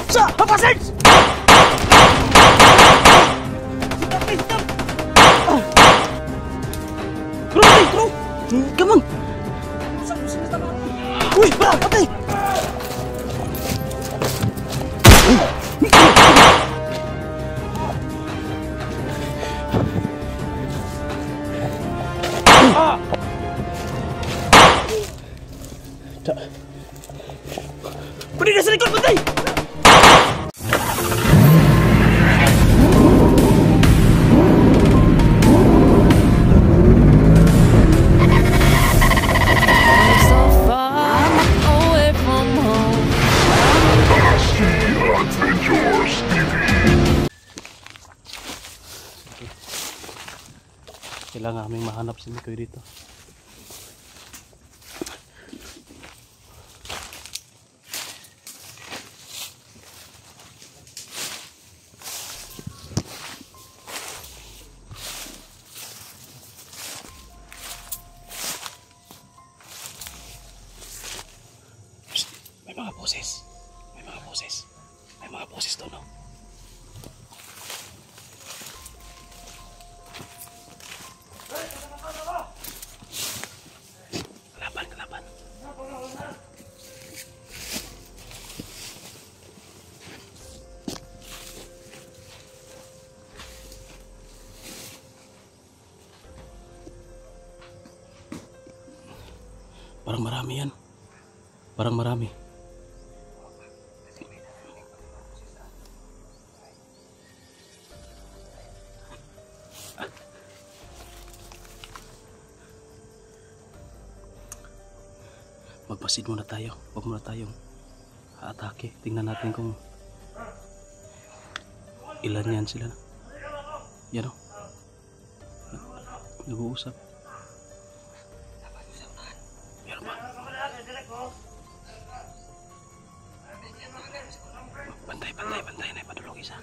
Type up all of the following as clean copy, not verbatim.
Sa! Papa Sarge! Bro! Come on! Uy! Ba! Patay! Pwede na sa likod! Patay! Kailangan aming mahanap si Mikoy dito. May mga boses. May mga boses. May mga boses doon, no? Kalaban. Parang marami yan. Parang marami. Magpasid muna tayo. Huwag muna tayong atake. Tingnan natin kung ilan yan sila. Yan o. Nag-uusap. Yan ba? Bantay na ipadulog isa.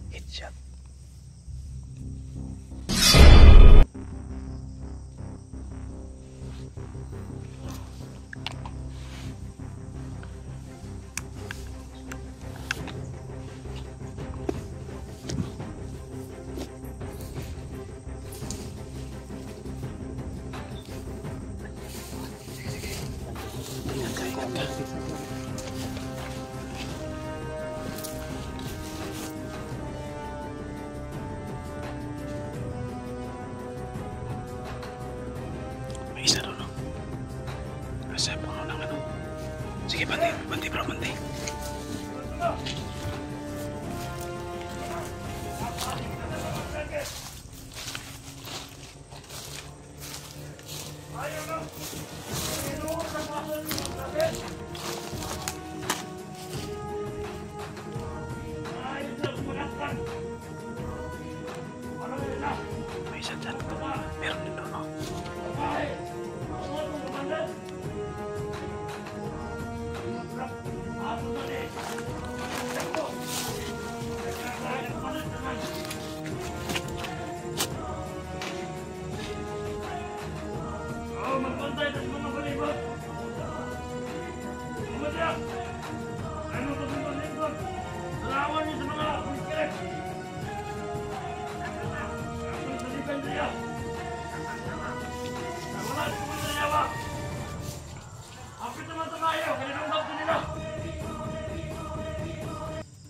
Headshot. Ingat ka. May isa doon, no? Nasa puno ng ano. Sige, bantay bro, bantay. May isa dyan. Meron din doon, no? Magbantay sa mga palibot. Umadya. Ano sa mga palibot? Salawan niyo sa mga kulikiret. Ako sa depensiya. Wala sa mga nayawa. Apit naman sa kayo. Kailangan sa nila.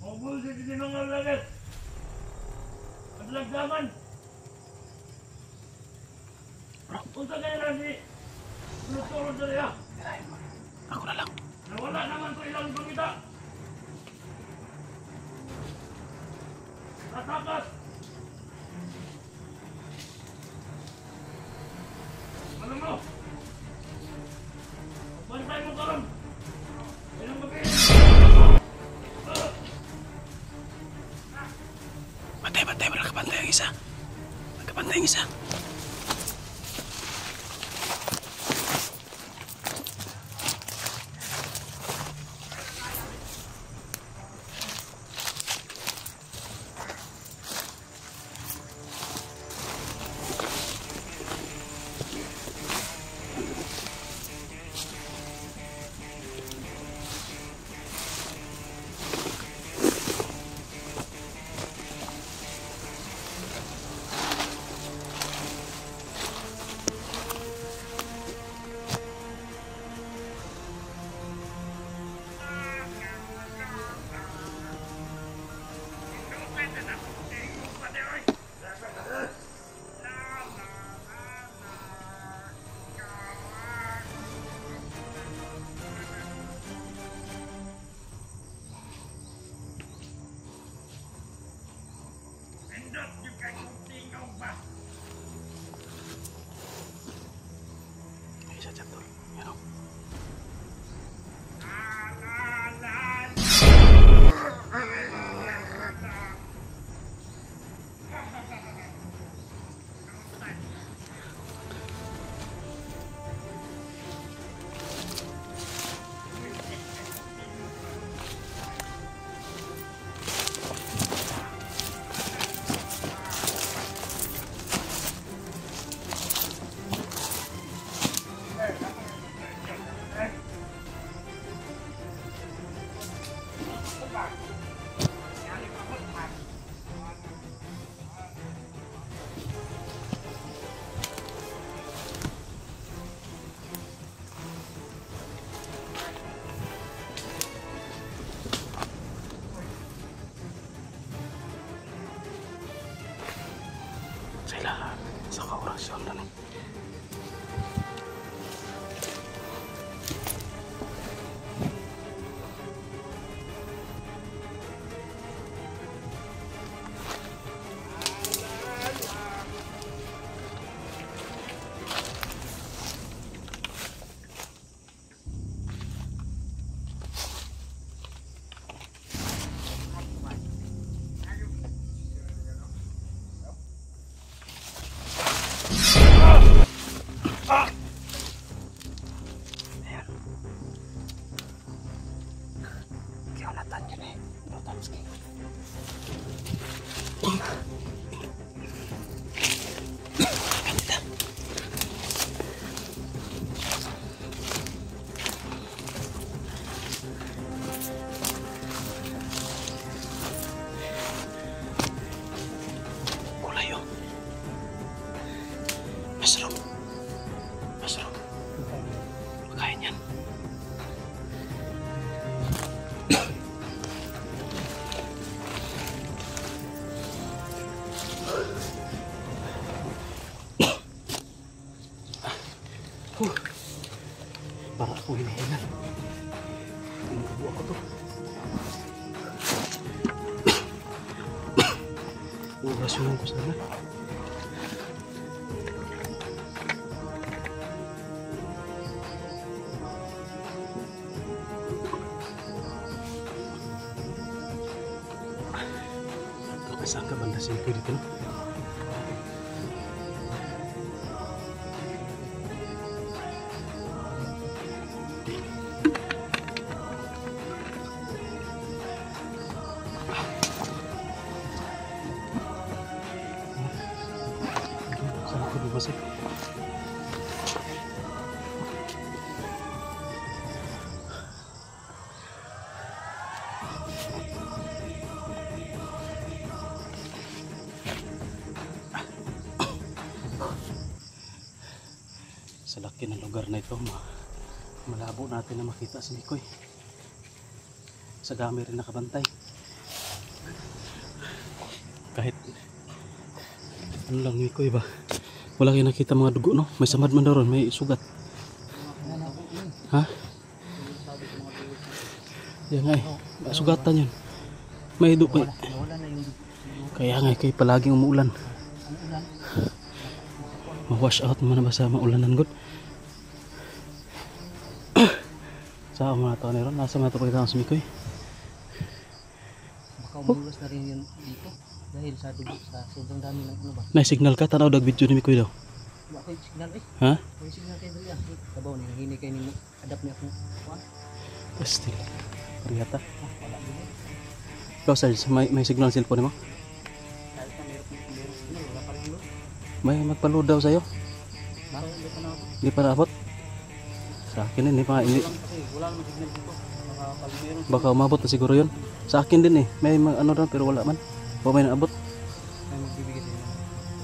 Mabul sa tinanong lagit. At lagdaman. Unsa kayo lang di tulog na niya. Ako na lang. Nawala naman ito ilang pagkita. Natakas. Ano mo? Bantay mo karon. Ilang pagkita. Sila sa kaorasyon na nih. Jonathan yun eh. Lotansky. Kulay yun. Mushroom. Mushroom. Pagkain yan. Para ako hinahinga. Inuubo ako to. Orasyonan ko sana. Saan ka banda si Mikoy dito? Saan ako bubasik? Sa laki ng lugar na ito, malabo natin na makita si Mikoy. Sa dami rin nakabantay. Kahit ano lang Mikoy ba, wala kayo nakita mga dugo, no? May samad man daw ron, may sugat. Ha? Yan nga eh, sugatan yun. May dugo. Kaya nga kay palaging umuulan. Ma-wash out naman na ba sa maulanan god? Sa mga tao nero, nasa mga tapos sa Mikoy. Baka umulas na rin yun dito dahil sa dugo, sa sobrang dami ng ano ba? Na-signal ka, tanaw dag video ni Mikoy daw. Wala ko yung signal eh. Ha? May signal kayo dali ah. Kabaw niya, hini kayo nimo. Adapt niya akong kuhan. Still, pariyata. Wala din eh. Ikaw Sarge, may signal cellphone mo? Dahil pa meron signal, wala pa rin load. May magpa-load daw sa'yo. Bakit hindi pa na ako? Hindi pa naabot. Sa akin din, hindi. Wala naman signal dito. Meron. Baka umabot na siguro yun. Sa akin din eh, may ano daw pero wala man. O may naabot. May magbibigay din.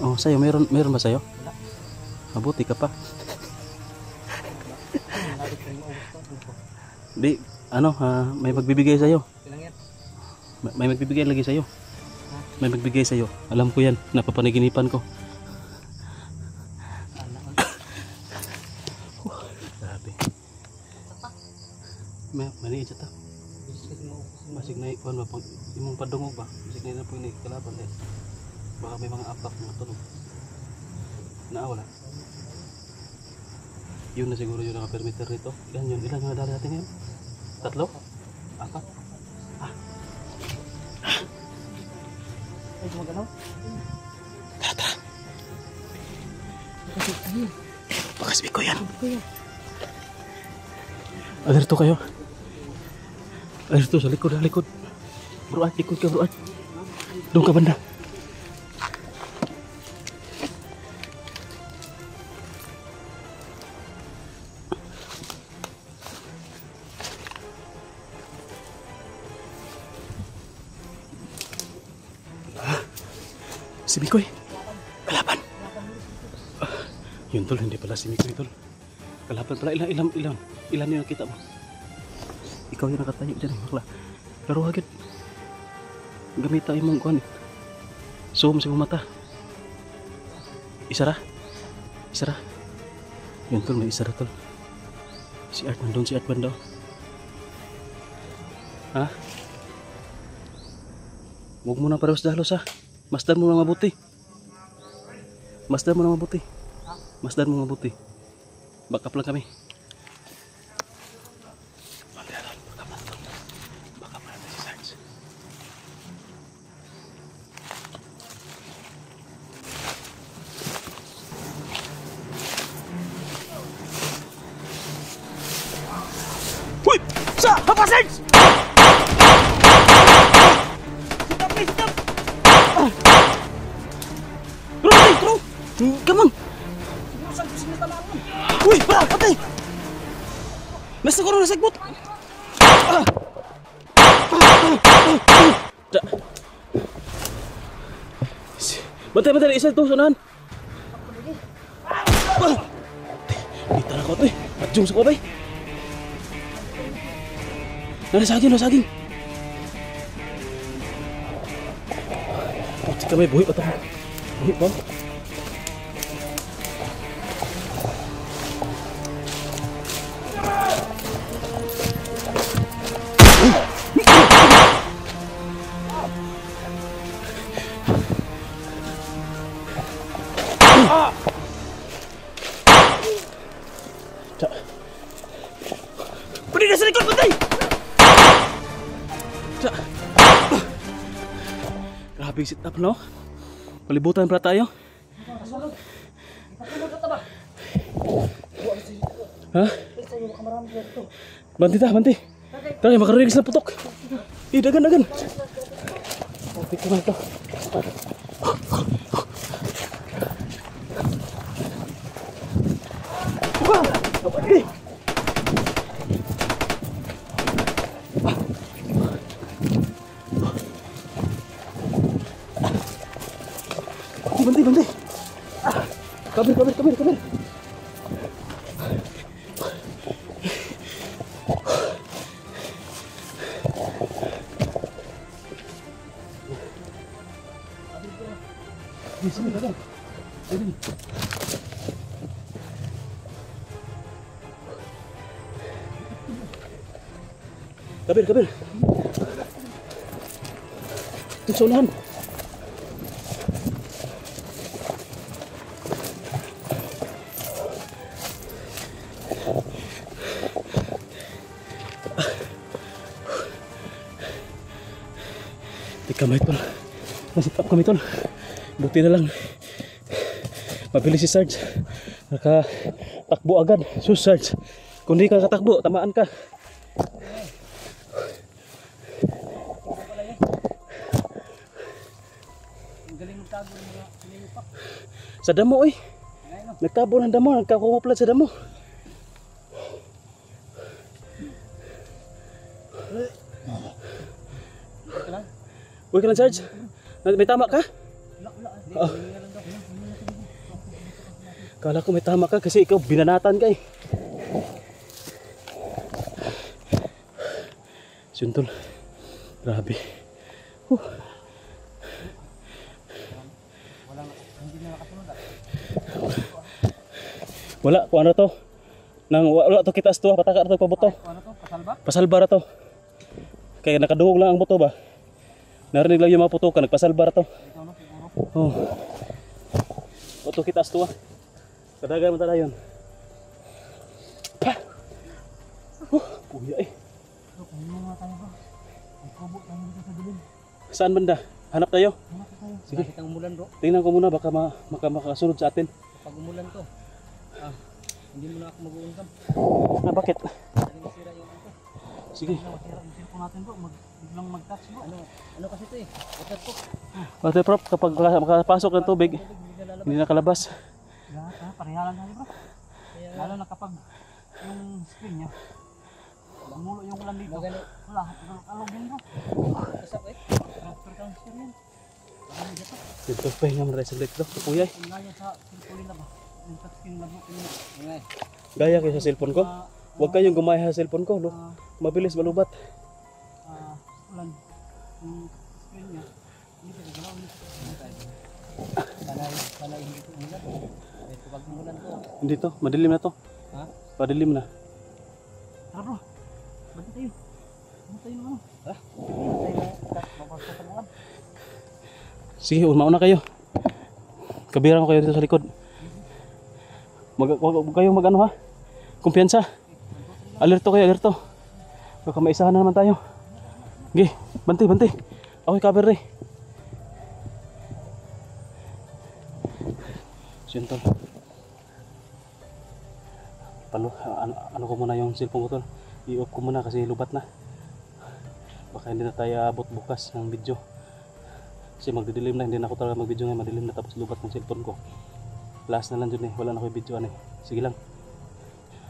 Oh, sa'yo, meron ba sa'yo? Wala. Mabuti ka pa. Nalabot ko yung maubos ko. Di, ano, may magbibigay sa'yo. Ilang yan? May magbibigay lagi sa'yo. May magbigay sa'yo. Alam ko yan, napapanaginipan ko. Grabe. May maniit siya ta. Bilis kasi maubos. Masig na ikuan ba, imong padungog ba? Masig na po yung kalaban eh. Baka may mga apak mga tunog. Naawala. Yun na siguro yung naka-permitter nito. Ilan yun? Ilan yung nadali natin ngayon? 3? 4? Ay, gumagalaw? Tara. Baka sabi ko yan. Alerto kayo. Alerto sa likod, likod. Bro, likod ka bro. Doon ka banda. Si Mikoy. Kalaban. Yun tol, hindi pala si Mikoy tol. Kalaban pala. Ilan yung nakita mo? Ikaw yung nakatayo dyan, bakla. Pero agad. Gamit tayo mong kuhan. Zoom sa mata. Isara. Yun tol, may isara tol. Si Art nandun, si Art banda. Ha? Huwag mo na parehas dalos ha. Masdan mo na mabuti. Masdan mo Backup lang kami. Backup lang si Sarge. Uy! Sa! Papa Sarge! Bro! Gamang! Uy! Para! Patay! Nasa ko na nasagbot! Bantay! Isa ito! Sunahan! Dito na ko ito eh! Adjung sa ko ba eh! Nasaging! Puti ka may buhi pa ito! Buhi pa! Pwede na sa likod, bantay! Grabe sit up no? Palibutan pala tayo. Ha? Banti. Tara, makaririnig sila putok. Dagan. Okay, kumay ito. Banti. Kabir. Sini, dagang. Sini. Kabir. Itu sa unahan. Kamay tol. Nasitap kami tol. Buti na lang. Mabilis si Sarge. Nakatakbo agad. Sus Sarge. Kung di ka katakbo, tamaan ka. Galing magtago ng mga sinilupak. Sa damo eh. Nagtabo ng damo. Nagkakumuplat sa damo. Uy ka lang Sarge. May tama ka? Oh. Kala ko may tama ka kasi ikaw binanatan ka eh. Suntol. Grabe. Wala, kung ano to? Wala to kita to, pataka to pabuto. Ano to? Pasalba? Pasalba ra to. Kaya nakadungog lang ang buto ba? Narinig lang yung mga putukan, nagpasalba ra to. Oh. Oto kita to. Kadagan mo tala yun. Pa! Kuya eh. Saan banda? Hanap tayo? Sige. Nakita ang umulan bro. Tingnan ko muna baka makasunod sa atin. Pag umulan to, hindi mo na ako mag-uuntang. Bakit? Hindi masira yung ito. Sige. Masira yung cellphone natin bro. Biglang mag-touch bro. Ano kasi ito eh? Waterproof. Waterproof kapag makapasok ng tubig, hindi nakalabas. Parehalan tayo bro. Lalo na kapag yung screen niya, umulo yung ulan dito. Wala, alog yun bro. Kasak eh. Transfer transfer yan. Dito, pahinga mo na tayo saglit dito. Kapuyay. Ang gaya sa cellphone na ba? Yung touchscreen na book niya. Gaya kayo sa cellphone ko. Huwag kayong gumaya sa cellphone ko. Mabilis malubat. Ulan. Yung screen niya. Hindi ka galaw niya. Sanay hindi ko ulan. Ito pag ulan to. Hindi to, madilim na to. Ha? Madilim na. Tara bro. Balik tayo. Balik tayo naman. Ha? Balik tayo. Mapasok sa buwan. Sige, mauna kayo. Kabira ko kayo dito sa likod. Huwag kayong mag-ano ha. Kumpiyansa. Alerto kayo, alerto. Baka maisahan na naman tayo. Sige, banti, banti. Okay, cover rin. Siyento. Ano ko muna yung cellphone ko tol. I-off ko muna kasi lubat na. Baka hindi na tayo abot bukas ng video. Kasi magdidilim na, hindi na ako talaga mag-video ngayon. Madilim na tapos lubat ng cellphone ko. Last na lang dun eh, wala na ako yung video ano eh. Sige lang.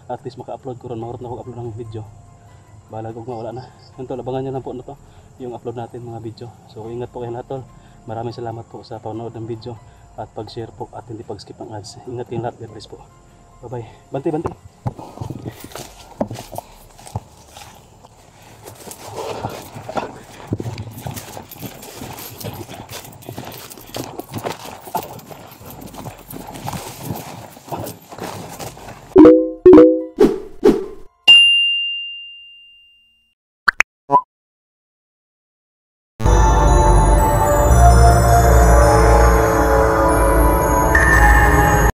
At least maka-upload ko ron, mahurot na ako upload ng video. Bahala ko wala na. Yun tol, abangan nyo lang po na to, yung upload natin mga video. So ingat po kayo lahat tol. Maraming salamat po sa panonood ng video at pag-share po at hindi pag-skip ng ads. Ingat kayong lahat, God bless po. Bye bye. Banti, banti.